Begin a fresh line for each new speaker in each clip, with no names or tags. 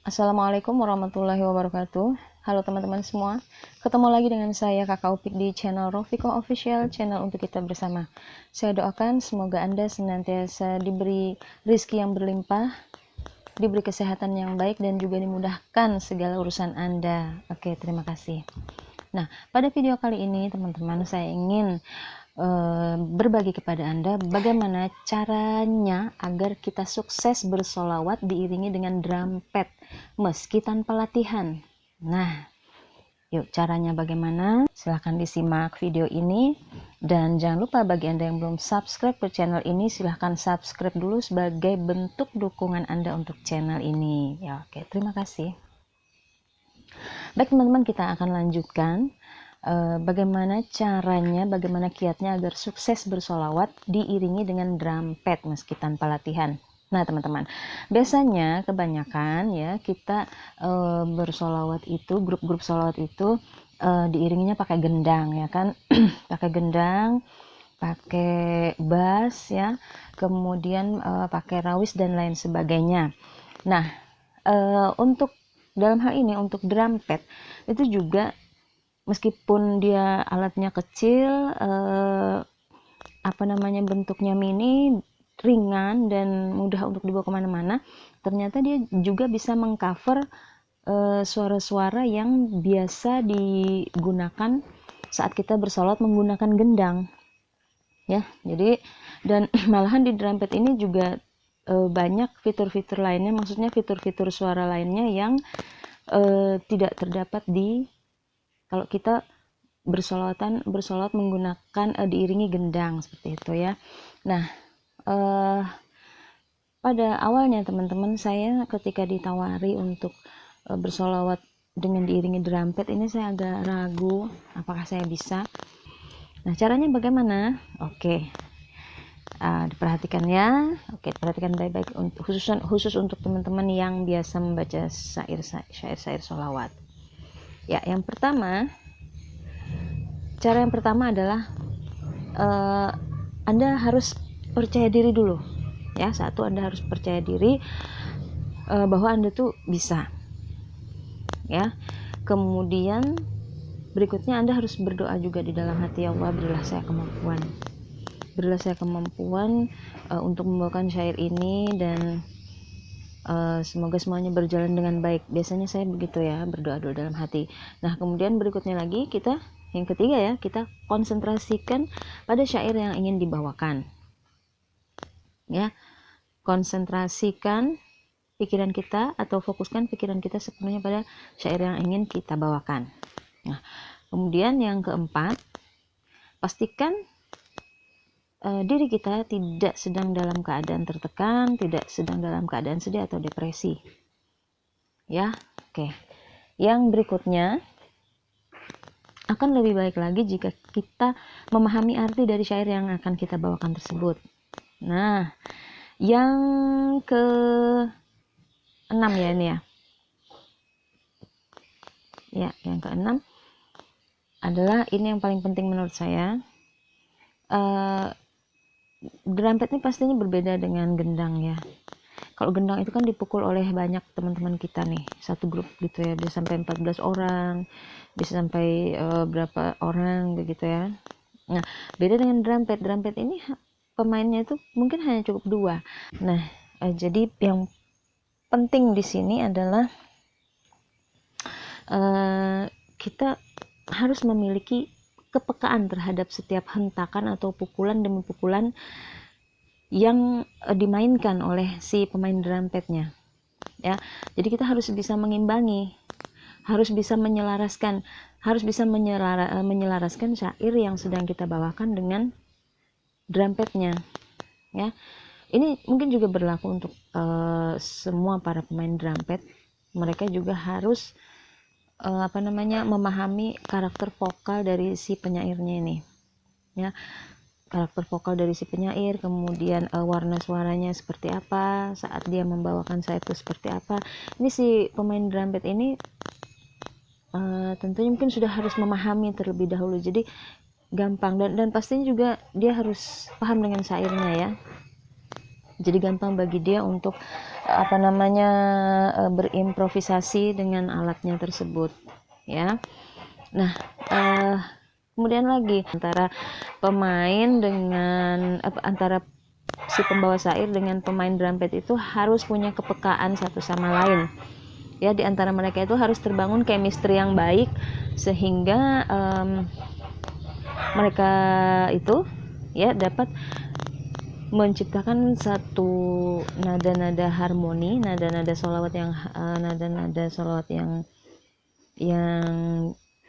Assalamualaikum warahmatullahi wabarakatuh. Halo teman-teman semua, ketemu lagi dengan saya Kakak Upik di channel Rofiko Official, channel untuk kita bersama. Saya doakan semoga Anda senantiasa diberi rizki yang berlimpah, diberi kesehatan yang baik, dan juga dimudahkan segala urusan Anda. Oke, terima kasih. Nah, pada video kali ini teman-teman, saya ingin berbagi kepada Anda bagaimana caranya agar kita sukses bersolawat diiringi dengan drumpet meski tanpa latihan. Nah, yuk caranya bagaimana? Silahkan disimak video ini, dan jangan lupa bagi Anda yang belum subscribe ke channel ini, silahkan subscribe dulu sebagai bentuk dukungan Anda untuk channel ini. Ya, oke, terima kasih. Baik teman-teman, kita akan lanjutkan bagaimana caranya, bagaimana kiatnya agar sukses bersolawat diiringi dengan drumpet meski tanpa latihan. Nah teman-teman, biasanya kebanyakan ya kita bersolawat itu, grup-grup solawat itu diiringinya pakai gendang ya kan, pakai gendang, pakai bass ya, kemudian pakai rawis dan lain sebagainya. Nah untuk dalam hal ini untuk drumpet itu juga meskipun dia alatnya kecil, bentuknya mini, ringan dan mudah untuk dibawa kemana-mana, ternyata dia juga bisa mengcover suara-suara yang biasa digunakan saat kita bersolawat menggunakan gendang ya. Jadi dan malahan di drumpet ini juga banyak fitur-fitur lainnya, maksudnya fitur-fitur suara lainnya yang tidak terdapat di kalau kita bersolawat menggunakan diiringi gendang seperti itu ya. Nah pada awalnya teman-teman, saya ketika ditawari untuk bersolawat dengan diiringi drumpet ini saya agak ragu apakah saya bisa. Nah caranya bagaimana? Oke, diperhatikan ya. Oke, perhatikan baik-baik, khusus untuk teman-teman yang biasa membaca syair solawat ya. Yang pertama, cara yang pertama adalah Anda harus percaya diri dulu ya. Satu, Anda harus percaya diri bahwa Anda tuh bisa ya. Kemudian berikutnya Anda harus berdoa juga di dalam hati, ya Allah, berilah saya kemampuan, untuk membawakan syair ini, dan semoga semuanya berjalan dengan baik. Biasanya saya begitu ya, berdoa dulu dalam hati. Nah kemudian berikutnya lagi yang ketiga ya, kita konsentrasikan pada syair yang ingin dibawakan ya. Konsentrasikan pikiran kita atau fokuskan pikiran kita sepenuhnya pada syair yang ingin kita bawakan. Nah kemudian yang keempat, pastikan diri kita tidak sedang dalam keadaan tertekan, tidak sedang dalam keadaan sedih atau depresi ya. Oke, yang berikutnya akan lebih baik lagi jika kita memahami arti dari syair yang akan kita bawakan tersebut. Nah yang ke-6 ya ini ya, yang ke-6 adalah ini yang paling penting menurut saya. Drumpet ini pastinya berbeda dengan gendang ya. Kalau gendang itu kan dipukul oleh banyak teman-teman kita nih, satu grup gitu ya, bisa sampai 14 orang, bisa sampai berapa orang begitu ya. Nah beda dengan drumpet. Drumpet ini pemainnya itu mungkin hanya cukup 2. Nah jadi yang penting di sini adalah kita harus memiliki kepekaan terhadap setiap hentakan atau pukulan demi pukulan yang dimainkan oleh si pemain drumpetnya ya. Jadi kita harus bisa mengimbangi, harus bisa menyelaraskan syair yang sedang kita bawakan dengan drumpetnya ya. Ini mungkin juga berlaku untuk semua para pemain drumpet. Mereka juga harus memahami karakter vokal dari si penyairnya ini ya. Karakter vokal dari si penyair, kemudian warna suaranya seperti apa, saat dia membawakan syair itu seperti apa. Ini si pemain drumpet ini tentunya mungkin sudah harus memahami terlebih dahulu, jadi gampang, dan pastinya juga dia harus paham dengan syairnya ya. Jadi gampang bagi dia untuk berimprovisasi dengan alatnya tersebut, ya. Nah, kemudian lagi antara si pembawa syair dengan pemain drum pad itu harus punya kepekaan satu sama lain. Ya, di antara mereka itu harus terbangun chemistry yang baik sehingga mereka itu ya dapat menciptakan satu nada-nada harmoni, nada-nada sholawat yang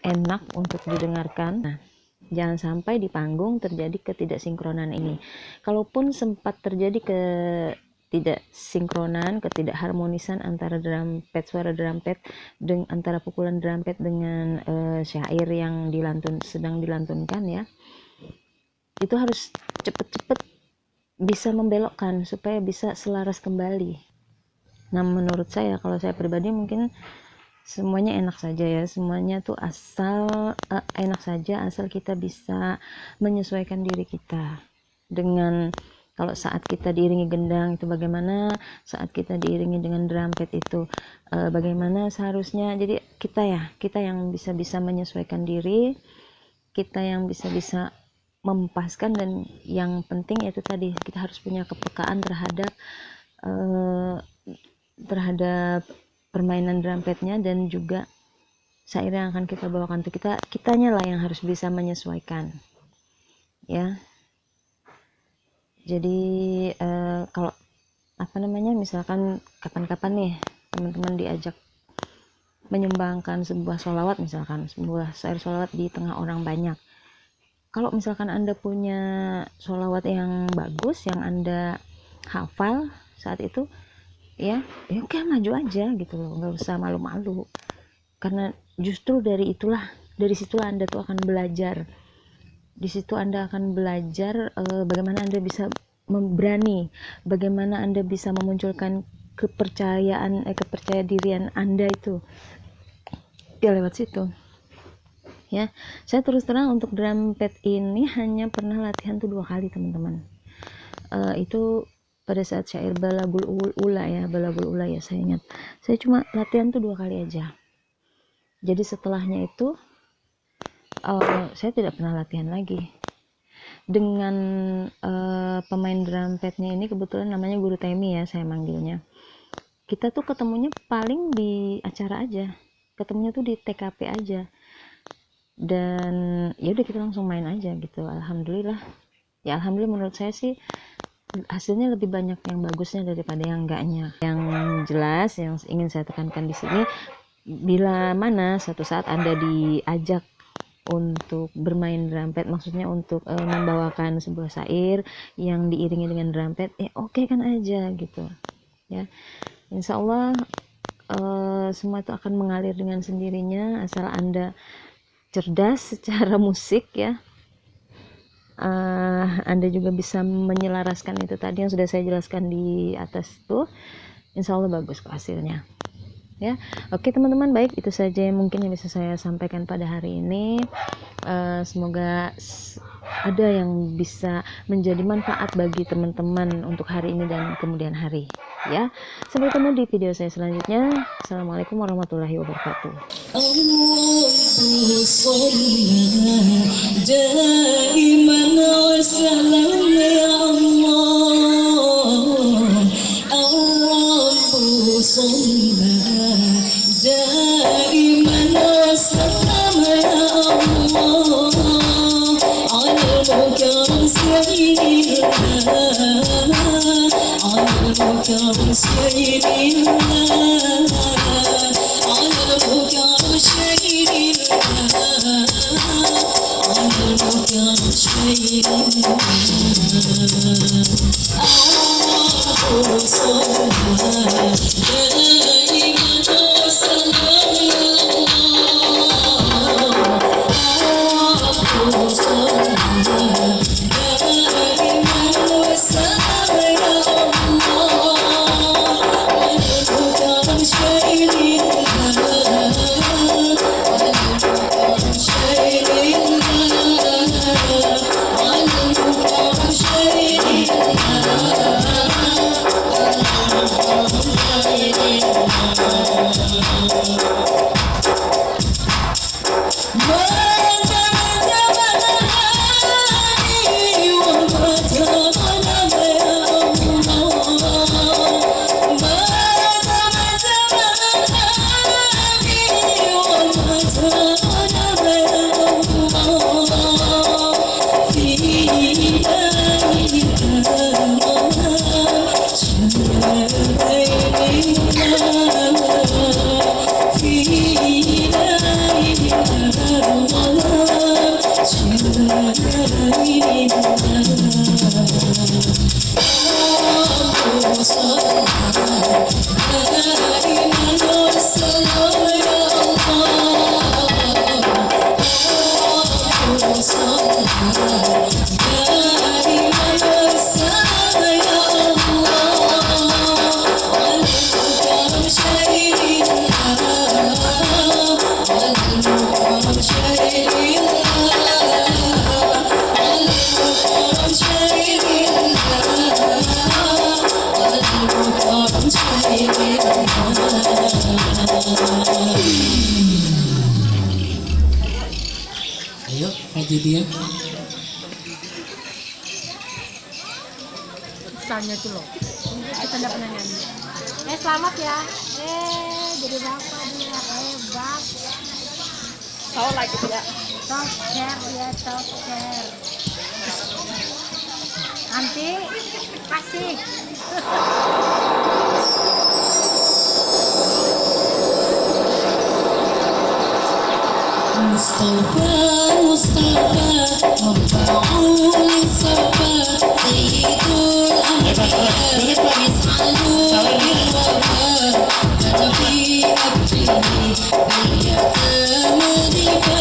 enak untuk didengarkan. Nah, jangan sampai di panggung terjadi ketidaksinkronan ini. Kalaupun sempat terjadi ketidakharmonisan antara suara drum pad antara pukulan drum pad dengan syair yang sedang dilantunkan, ya, itu harus cepet-cepet bisa membelokkan supaya bisa selaras kembali. Nah, menurut saya, kalau saya pribadi mungkin semuanya enak saja ya, semuanya tuh enak saja asal kita bisa menyesuaikan diri kita dengan, kalau saat kita diiringi gendang itu bagaimana, saat kita diiringi dengan drum pad itu bagaimana seharusnya. Jadi kita yang bisa menyesuaikan diri, kita yang bisa mempaskan, dan yang penting itu tadi, kita harus punya kepekaan terhadap permainan drum padnya dan juga syair yang akan kita bawakan. Itu kitanya lah yang harus bisa menyesuaikan, ya. Jadi kalau misalkan kapan-kapan nih teman-teman diajak menyumbangkan sebuah sholawat, misalkan sebuah syair sholawat di tengah orang banyak, kalau misalkan Anda punya sholawat yang bagus, yang Anda hafal saat itu, ya oke, maju aja gitu loh, nggak usah malu-malu. Karena justru dari situlah Anda tuh akan belajar. Di situ Anda akan belajar bagaimana Anda bisa berani, bagaimana Anda bisa memunculkan kepercaya dirian Anda itu. Ya, lewat situ. Ya, saya terus terang untuk drum pad ini hanya pernah latihan tuh 2 kali, teman-teman. Itu pada saat syair Balagul Ula ya, saya ingat. Saya cuma latihan tuh 2 kali aja. Jadi setelahnya itu saya tidak pernah latihan lagi. Dengan pemain drum padnya ini, kebetulan namanya Guru Temi ya, saya manggilnya. Kita tuh ketemunya paling di acara aja, ketemunya tuh di TKP aja. Dan ya udah, kita langsung main aja gitu. Alhamdulillah menurut saya sih hasilnya lebih banyak yang bagusnya daripada yang enggaknya. Yang jelas yang ingin saya tekankan di sini, bila mana suatu saat Anda diajak untuk bermain drum pad, maksudnya untuk membawakan sebuah syair yang diiringi dengan drum pad, oke kan aja gitu ya. Insya Allah semua itu akan mengalir dengan sendirinya asal Anda cerdas secara musik ya. Anda juga bisa menyelaraskan itu tadi yang sudah saya jelaskan di atas tuh, insya Allah bagus kok hasilnya ya. Oke teman-teman, baik, itu saja yang mungkin yang bisa saya sampaikan pada hari ini. Semoga ada yang bisa menjadi manfaat bagi teman-teman untuk hari ini dan kemudian hari ya. Sampai ketemu di video saya selanjutnya. Assalamualaikum warahmatullahi wabarakatuh.
Ayo, Haji dia.
Misalnya tuh loh, kita nggak pernah nyanyi. Selamat ya. Jadi bapak dia hebat. Tahu lagi tidak? Top share ya, top share. Nanti kasih.
Mustafa, Mustafa, Mubaul Safa, Sayyidul Anbiya, Is'alu bil-wafa, Nabi Abdihi, bil-yatama diba.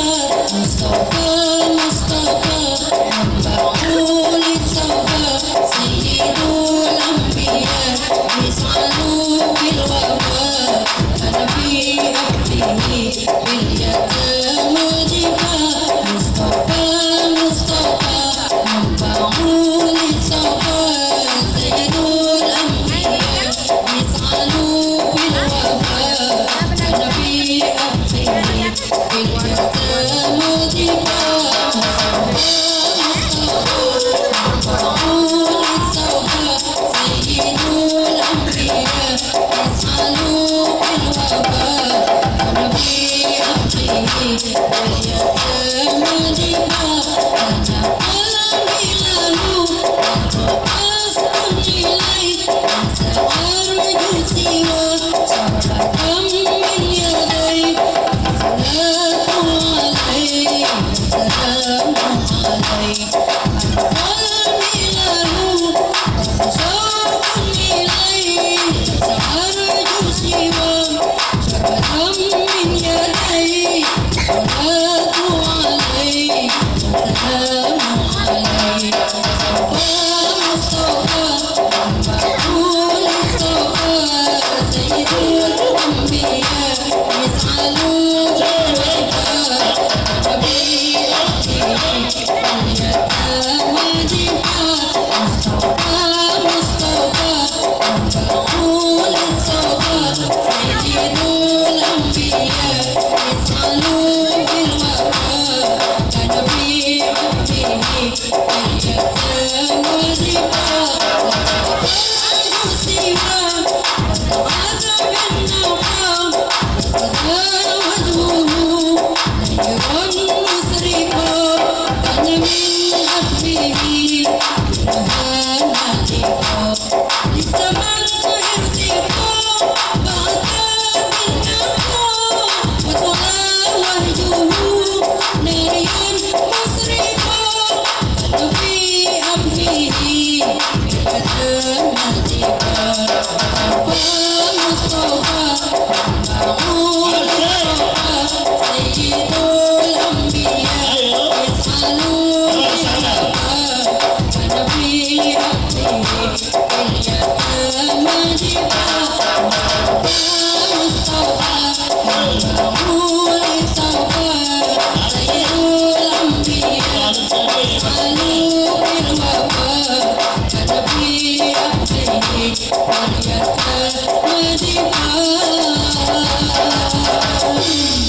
Mustafa, Mustafa, Mubaul Safa, Sayyidul Anbiya, Is'alu bil-wafa, Nabi Abdihi, bil-yatama. Mustafa, Mustafa, Mubaul Safa, Sayyidul Anbiya, Is'alu bil-wafa, Nabi Abdihi, bil-yatama diba. Mubaul Safa, Sayyidul Anbiya, Is'alu bil-wafa, Nabi Abdihi, bil-yatama diba. Ana alam bilahu, anta as'un ilai, anta arju siwa, sabrakam min yadai, salatu alai, salamu alai. Ana alam bilahu, anta as'un ilai, anta arju siwa, sabrakam min yadai, salatu alai, salamu alai. Mustafa, Mubaul Safa, Sayyidul Anbiya, Is'alu